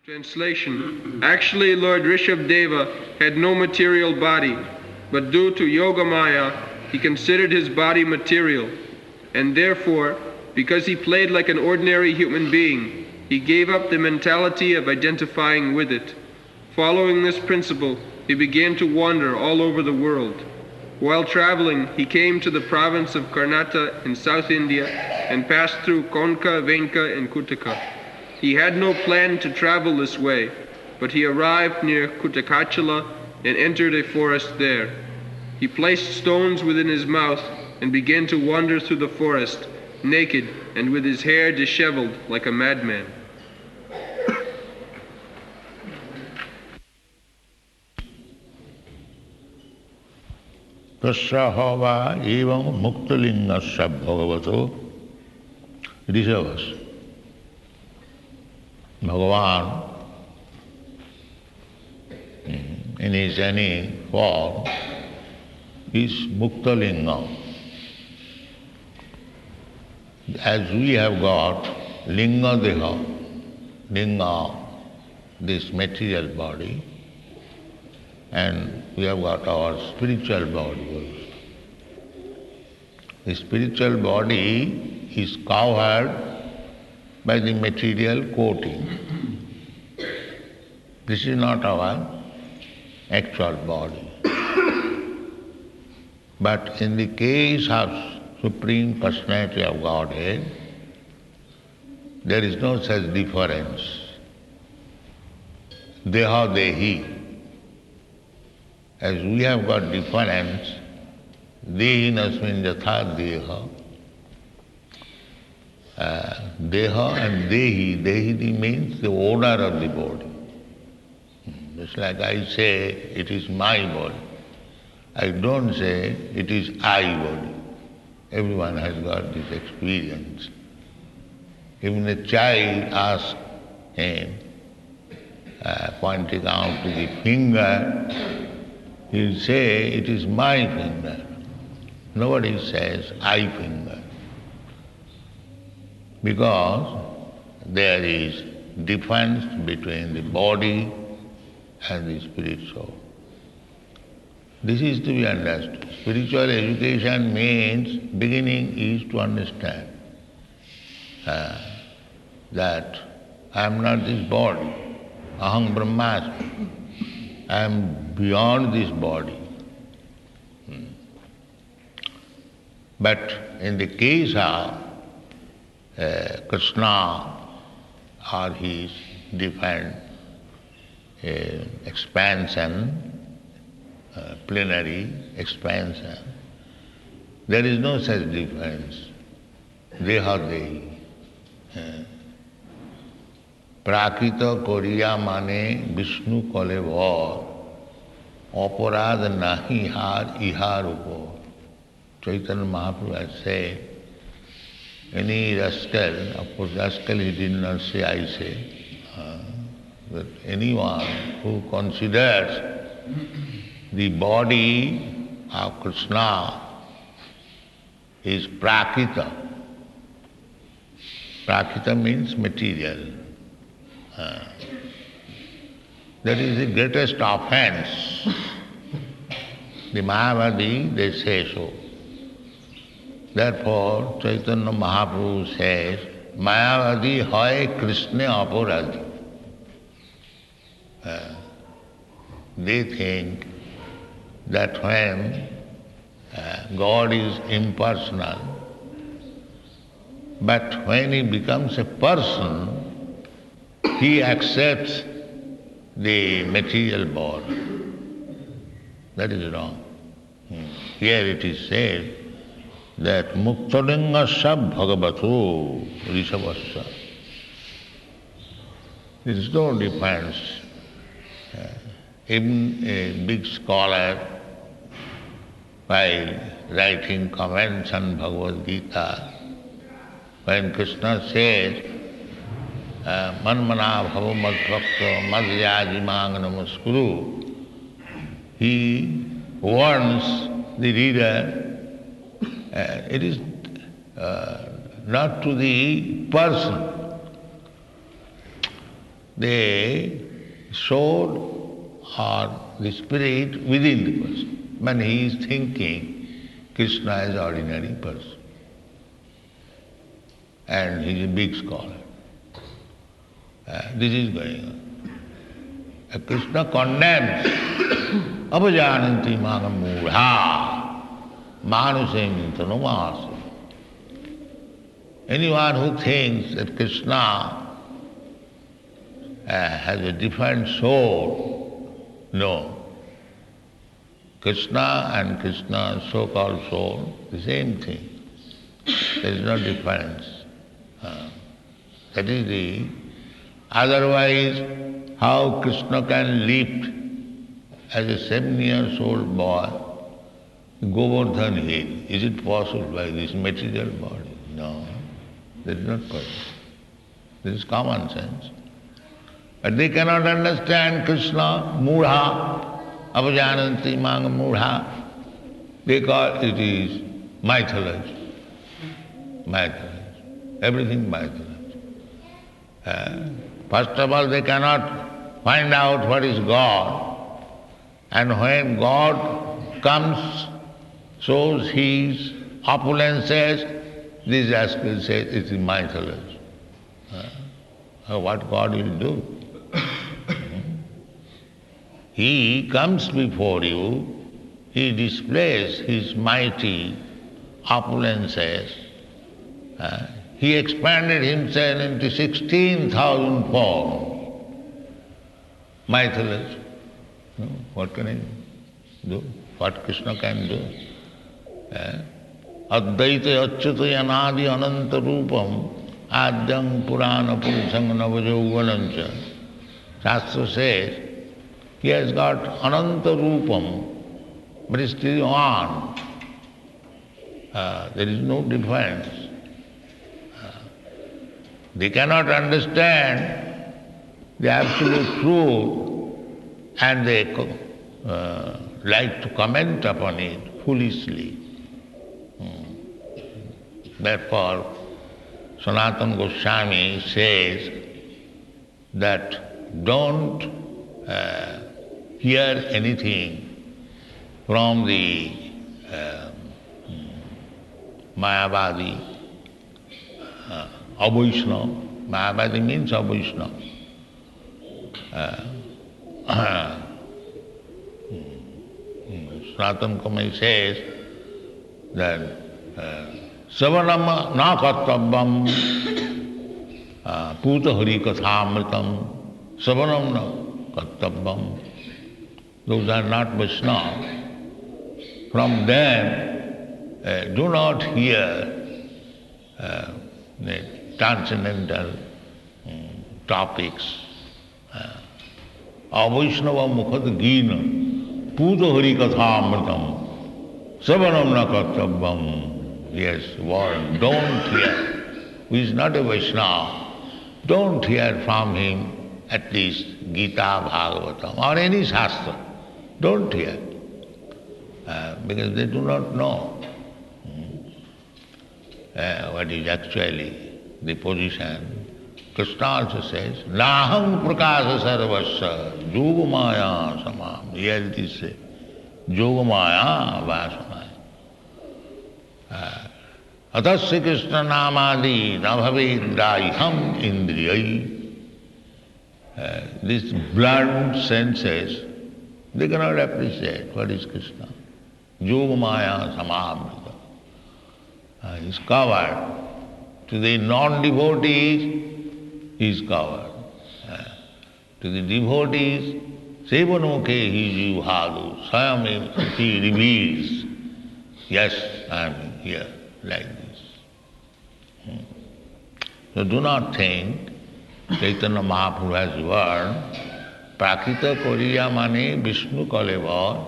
Translation. Actually, Lord Rishabdeva had no material body, but due to Yogamaya, he considered his body material, and therefore, because he played like an ordinary human being, he gave up the mentality of identifying with it. Following this principle, he began to wander all over the world. While traveling, he came to the province of Karnataka in South India and passed through Konka, Venka, and Kutaka. He had no plan to travel this way, but he arrived near Kutakachala and entered a forest there. He placed stones within his mouth and began to wander through the forest, naked and with his hair disheveled like a madman. Tasyaha va evam muktalingasya bhagavato rishabhas. Bhagavan, in his any form, is muktalinga. As we have got linga deha, linga, this material body, and we have got our spiritual body. The spiritual body is covered by the material coating. This is not our actual body. But in the case of Supreme Personality of Godhead, there is no such difference. Deha dehi. As we have got difference, dehi nasmin yatha deha. Deha and dehi. Dehi means the owner of the body. Just like I say, it is my body. I don't say, it is I body. Everyone has got this experience. Even a child asks him, pointing out to the finger, he will say, it is my finger. Nobody says, I finger. Because there is difference between the body and the spirit soul. This is to be understood. Spiritual education means, beginning is to understand that I am not this body. Aham Brahmasmi. I am beyond this body. But in the case of Krishna or his different expansion, plenary expansion, there is no such difference. Deha dehi. Prakrita koriya mane Vishnu kole bhor, aparad nahi har ihar upor. Chaitanya Mahaprabhu has said, any rascal, of course rascal he did not say, I say, that anyone who considers the body of Krishna is prakrita. Prakrita means material. That is the greatest offense. The Mayavadi, they say so. Therefore, Chaitanya Mahaprabhu says, Mayavadi hoy Krishna aparadhi. They think that when God is impersonal, but when he becomes a person, he accepts the material body. That is wrong. Here it is said that muktalingasya bhagavato rishabhasya. There is no difference. Even a big scholar, while writing comments on Bhagavad Gita, when Krishna says, Manmana bhava madbhakta madhyajimang namaskuru, he warns the reader, it is not to the person. the soul or the spirit within the person. When he is thinking Krishna as ordinary person. And he is a big scholar. This is going on. Krishna condemns apajananti magamudha manusem tanumasa. Anyone who thinks that Krishna has a different soul, no. Krishna and Krishna's so-called soul, the same thing. There is no difference. That is the... Otherwise, how Krishna can lift as a 7-year-old boy Govardhan hill? Is it possible by this material body? No, that is not possible. This is common sense. But they cannot understand Krishna, mudha, apajananti manga mudha. They call it is mythology. Mythology. Everything mythology. First of all, they cannot find out what is God. And when God comes, shows his opulences, these aspects say it is mythology. What God will do? He comes before you, he displays his mighty opulences. He expanded himself into 16,000 forms. Mythology. What can I do? What Krishna can do? Advaita achyuta yanadi ananta rupam adyam purana purusang navajauganancha. Shastra says he has got ananta rupam, but is still on. There is no difference. They cannot understand the absolute truth and they like to comment upon it foolishly. Therefore, Sanatana Goswami says that don't hear anything from the Mayavadi, Avaishnava. Mayavadi means Avaishnava. Sanatana Goswami says that Savanam na kartabbam puta hari kathamritam Savanam na kartabbam. Those are not Vaishnava. From them do not hear the transcendental topics. Avaishnava mukhad gina puta hari kathamritam Savanam na kartabbam. Yes, word, don't hear. Who is not a Vaishnava, don't hear from him at least Gita, Bhagavatam or any Shastra. Don't hear. Because they do not know what is actually the position. Krishna also says, Naham prakasa sarvasya yogamaya samam. Here it is said, yogamaya vasamaya. Atasya Krishna namadi nabhavedraiham indriyai. These blunt senses, they cannot appreciate what is Krishna. Yogamaya samamrita. He is covered. To the non-devotees, he is covered. To the devotees, Sevanokhe hi jivhadu, Sayam he reveals. Yes, I am here, like this. So do not think Chaitanya Mahaprabhu has word, Prakrita Koriya mane Vishnu Kaleva,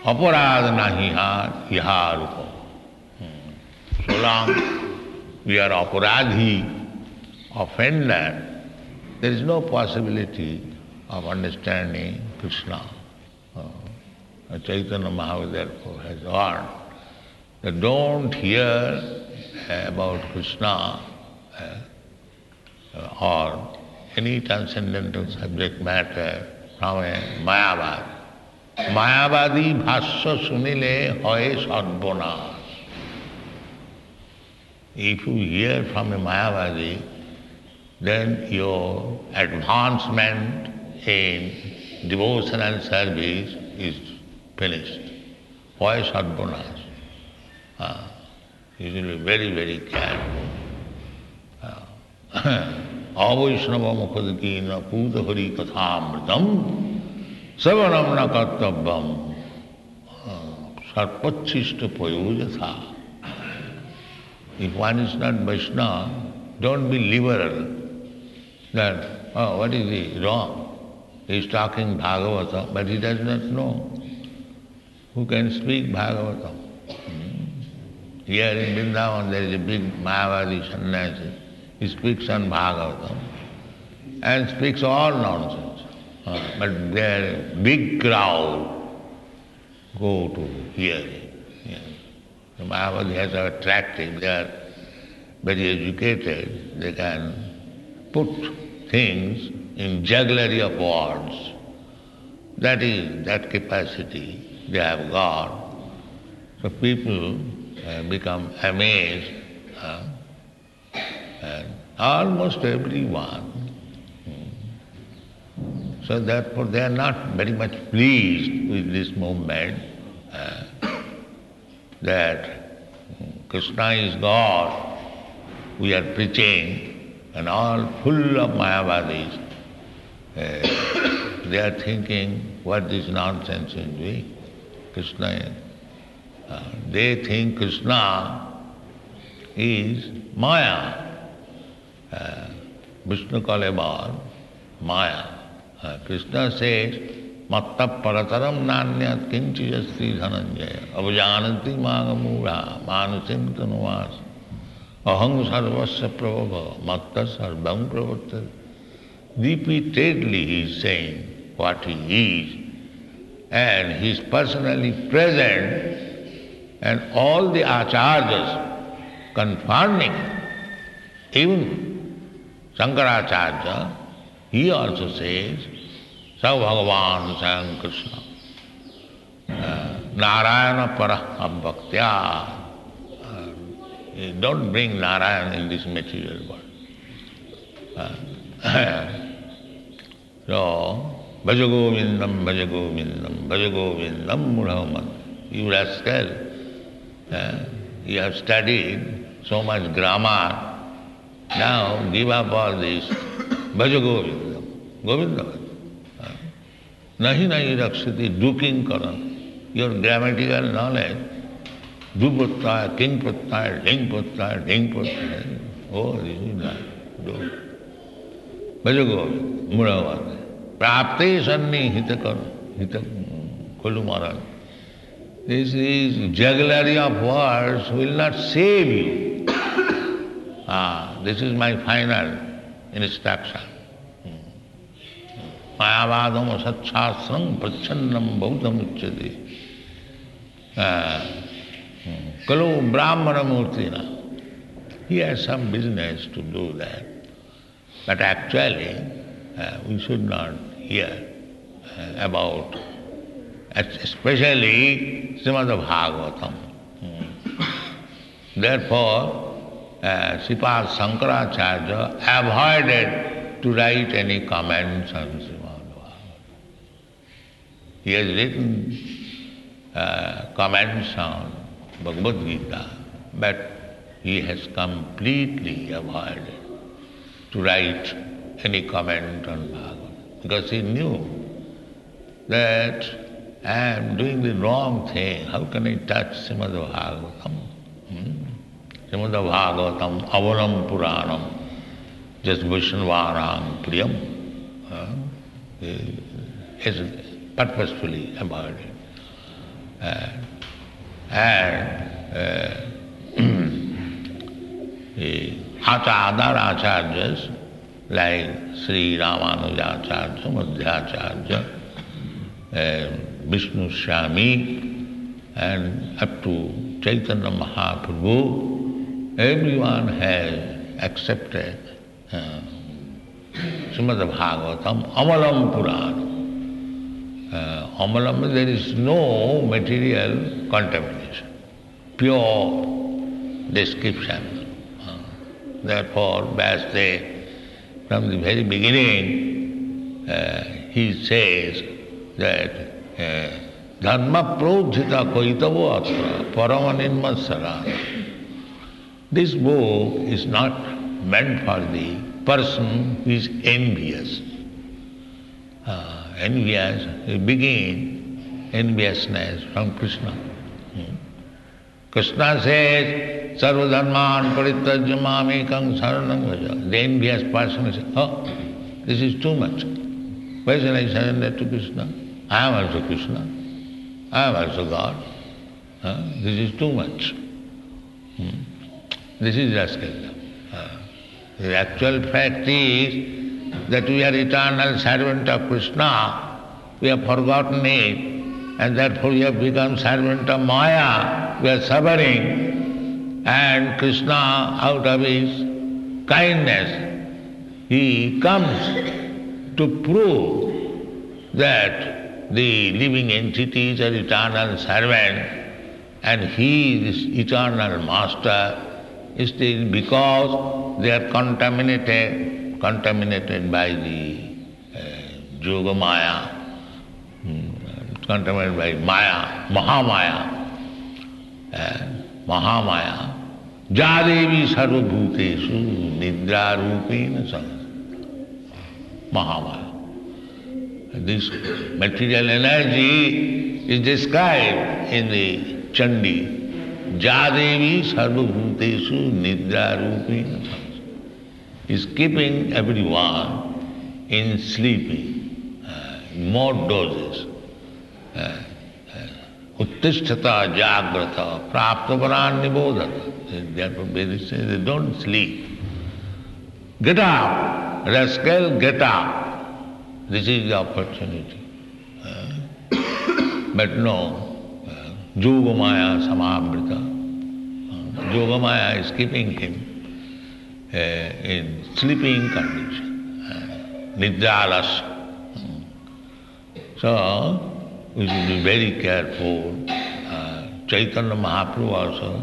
Aparad nahi har iharupa. So long we are aparadhi, offender, there is no possibility of understanding Krishna. Chaitanya Mahaprabhu therefore has warned that don't hear about Krishna or any transcendental subject matter from a Mayavad. Mayavadi bhashya sunile hoye sarbonas. If you hear from a Mayavadi, then your advancement in devotional service is finished. Hoye sarbonas. You should be very, very careful. Avaishnava mukhadakina puta hari kathamritam savanam na kartavyam sarpachishta payojatha. If one is not Vaishnava, don't be liberal that, what is he wrong? He is talking Bhagavata, but he does not know. Who can speak Bhagavata? Here in Vrindavan there is a big Mayavadi sannyasi. He speaks on Bhagavatam and speaks all nonsense. But their big crowd go to hear him. Yeah. The Mayavadis are attractive, they are very educated, they can put things in jugglery of words. That is, that capacity they have got. So people become amazed. And almost everyone. So therefore they are not very much pleased with this movement that Krishna is God, we are preaching, and all full of Mayavadis. They are thinking, what this nonsense is doing? Krishna, they think Krishna is Maya. Vishnu called about Maya. Krishna says, Matta parataram nanyat kinchi jasti dhananjaya avajananti magamura manusim tanuvas aham sarvasya prabhava matta sarvam pravartati. Repeatedly he is saying what he is, and he is personally present, and all the acharyas confirming. Even Shankaracharya, he also says, Sa Bhagavan Swayam Krishna, Narayana Parah Bhaktya. Don't bring Narayana in this material world. So, Bhajagovindam, Bhajagovindam, Bhajagovindam Mudhaman. You rascal, you have studied so much grammar. Now give up all this. Bhaja Govindam. Govindam. Nahi nahi rakshati, duking karan. Your grammatical knowledge. Du pratyaya, king pratyaya, ding pratyaya, ding pratyaya. Oh, this is that. Do. Bhaja Govindam. Mudhavan. Prapte sanni hita kolumaran. This is jugglery of words will not save you. This is my final instruction. Mayavadam asatshasram prachannam bautam uchyate. Kalu brahmana murtina. He has some business to do that. But actually, we should not hear about, especially Srimad Bhagavatam. Therefore, Sripad Shankaracharya avoided to write any comments on Srimad Bhagavatam. He has written comments on Bhagavad Gita, but he has completely avoided to write any comment on Bhagavatam, because he knew that I am doing the wrong thing. How can I touch Srimad Bhagavatam? Srimad Bhagavatam Avaram Puranam just Vaishnavānaṁ Priyam. Is purposefully avoided. Other acharyas like Sri Ramanujacharya, Madhyacharya, Vishnu Swami, and up to Chaitanya Mahaprabhu, everyone has accepted Srimad Bhagavatam, Amalam Purana. Amalam, there is no material contamination, pure description. Therefore, Vyasadeva, from the very beginning, he says that Dharma prodhita koitavo atra paramaninmasara. This book is not meant for the person who is envious. Envious, begin enviousness from Krishna. Krishna says, Sarva dharman parityajya mamekam saranam vraja. The envious person says, oh, this is too much. Why shall I surrender to Krishna? I am also Krishna. I am also God. This is too much. This is rascalism. The actual fact is that we are eternal servant of Krishna. We have forgotten it, and therefore we have become servant of Maya. We are suffering, and Krishna, out of his kindness, he comes to prove that the living entities are eternal servant, and he, this eternal master, is still because they are contaminated by the Yoga Maya, contaminated by Maya, Mahamaya. Mahamaya. Jadevi sarvabhutesu nidra rupena samasa. Mahamaya. This material energy is described in the Chandi. Jadevi sarvabhutesu nidra rupena samasa. Is keeping everyone in sleeping, more doses. Uttisthata jagrata praptavaran nibodhata. Therefore Vedas say they don't sleep. Get up, rascal, get up. This is the opportunity. But no, Yogamaya samabhrita. Yogamaya is keeping him in sleeping condition, nidralas. So, we should be very careful. Chaitanya Mahaprabhu also,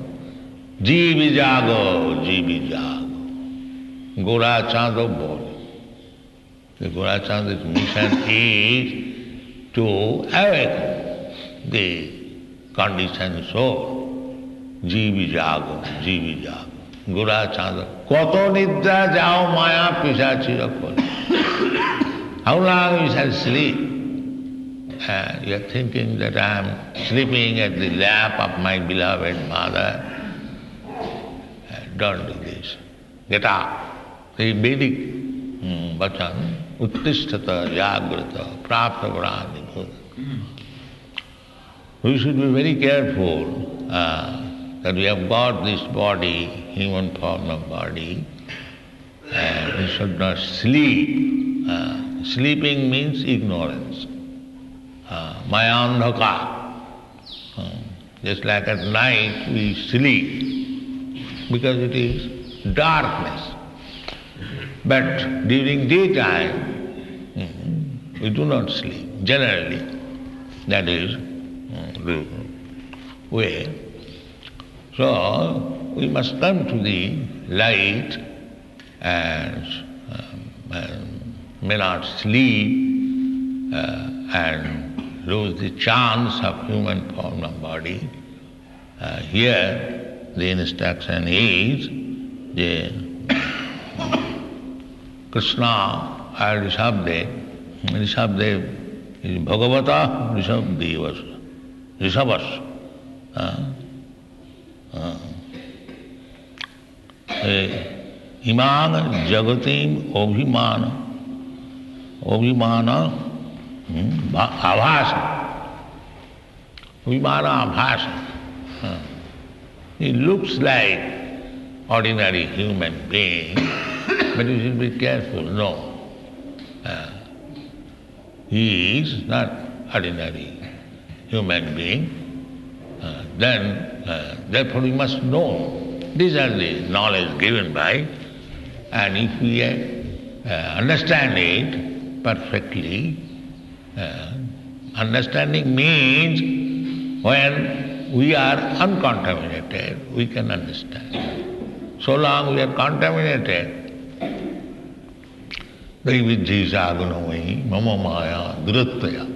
Jivi Jago, Jivi Jago. Gora Chandra Boli. The Gora Chandra's mission is to awaken the conditioned soul. Jivi Jago, Jivi Jago. Gora Chandra. Koto nidra jao maya pisachira kol. How long you shall sleep? You are thinking that I am sleeping at the lap of my beloved mother. Don't do this. Get up. The Vedic vachan, uttisthata jagrata praptavarani bhuta. We should be very careful that we have got this body, human form of body, and we should not sleep. Sleeping means ignorance. Mayandhaka. Just like at night we sleep because it is darkness. But during daytime we do not sleep. Generally, that is the way. So we must come to the light and may not sleep and lose the chance of human form of body. Here the instruction is Krishna and Rishabdev. Rishabdev is Bhagavata Rishabdevas. Rishabhas. Imana jagatim obhimana abhasa. Obhimana abhasa. He looks like ordinary human being, but you should be careful. No. He is not ordinary human being. Therefore we must know. These are the knowledge given by, and if we understand it perfectly. Understanding means when we are uncontaminated, we can understand. So long we are contaminated, Daividjisa gunamayi mama maya durattvaya,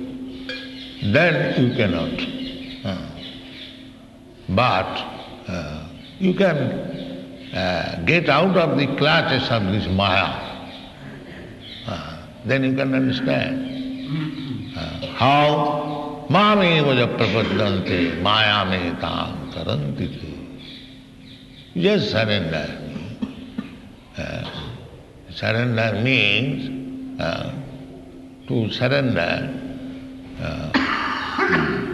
then you cannot. But you can get out of the clutches of this maya. Then you can understand how mame vaja prapaddante maya me tam karanti. Just surrender. Surrender means to surrender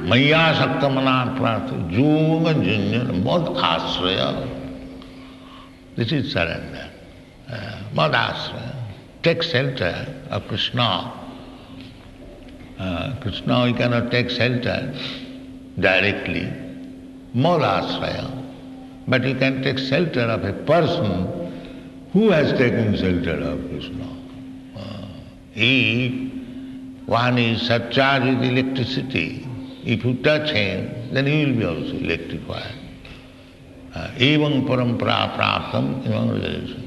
maya sakta manar prartha junga junyan mad asraya. This is surrender. Mad asraya. Take shelter of Krishna. Krishna, you cannot take shelter directly. Mad asraya. But you can take shelter of a person who has taken shelter of Krishna. If one is surcharged with electricity, if you touch him, then he will be also electrified. Evam parampara praptam evam realization.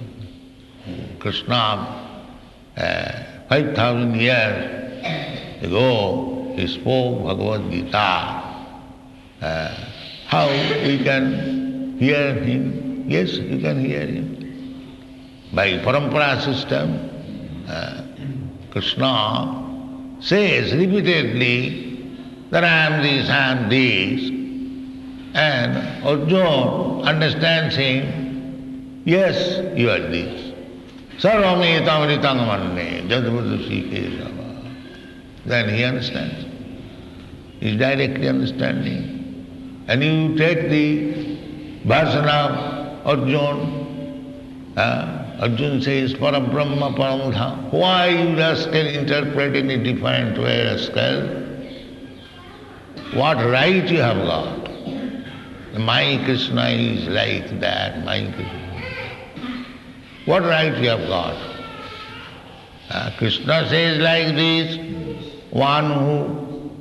Krishna, 5,000 years ago, he spoke Bhagavad Gita. How we can hear him? Yes, you can hear him. By parampara system, Krishna says repeatedly that I am this, I am this, and Arjuna understands him, yes, you are this. Sarvame tamritang manne jadvadusi kesava. Then he understands. He is directly understanding. And you take the version of Arjuna, Arjuna says, Parabrahma Paramudha. Why you rascal interpret in a different way, rascal? What right you have got? My Krishna is like that, my Krishna. What right you have got? Krishna says like this, one who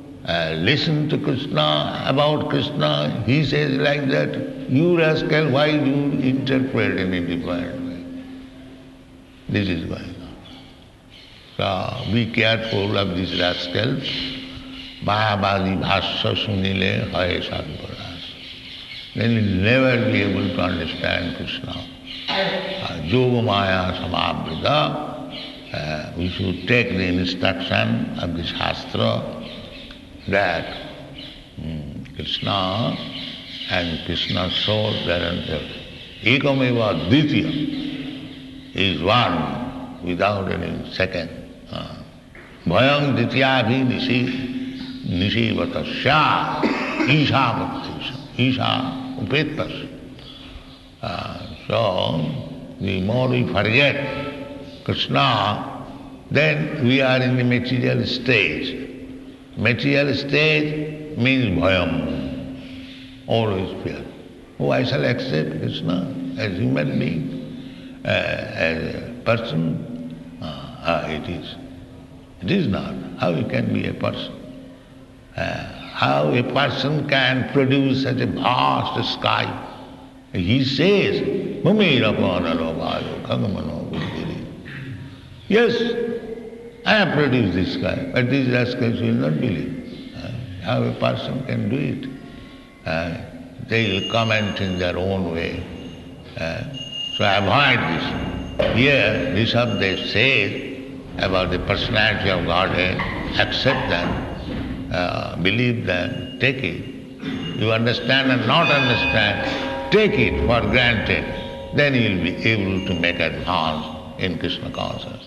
listens to Krishna, about Krishna, he says like that. You rascal, why do you interpret in a different way? This is going on. So be careful of these rascals. Mayavadi bhasya sunile hai sadvaras. Then you will never be able to understand Krishna. Yoga maya samavrita. We should take the instruction of the Shastra that Krishna and Krishna's soul, they are ekameva dvitiya. Is one without any second. Bhayam dityabhi nishi vatasya isha vatasya isha upetasya. So, the more we forget Krishna, then we are in the material stage. Material stage means bhayam, always fear. Oh, I shall accept Krishna as human being. As a person, it is. It is not. How you can be a person? How a person can produce such a vast sky? He says, yes, I have produced this sky, but these rascals will not believe. How a person can do it? They will comment in their own way. So avoid this. Here, Rishabdev says about the personality of Godhead, accept them, believe them, take it. You understand and not understand, take it for granted. Then you will be able to make advance in Krishna consciousness.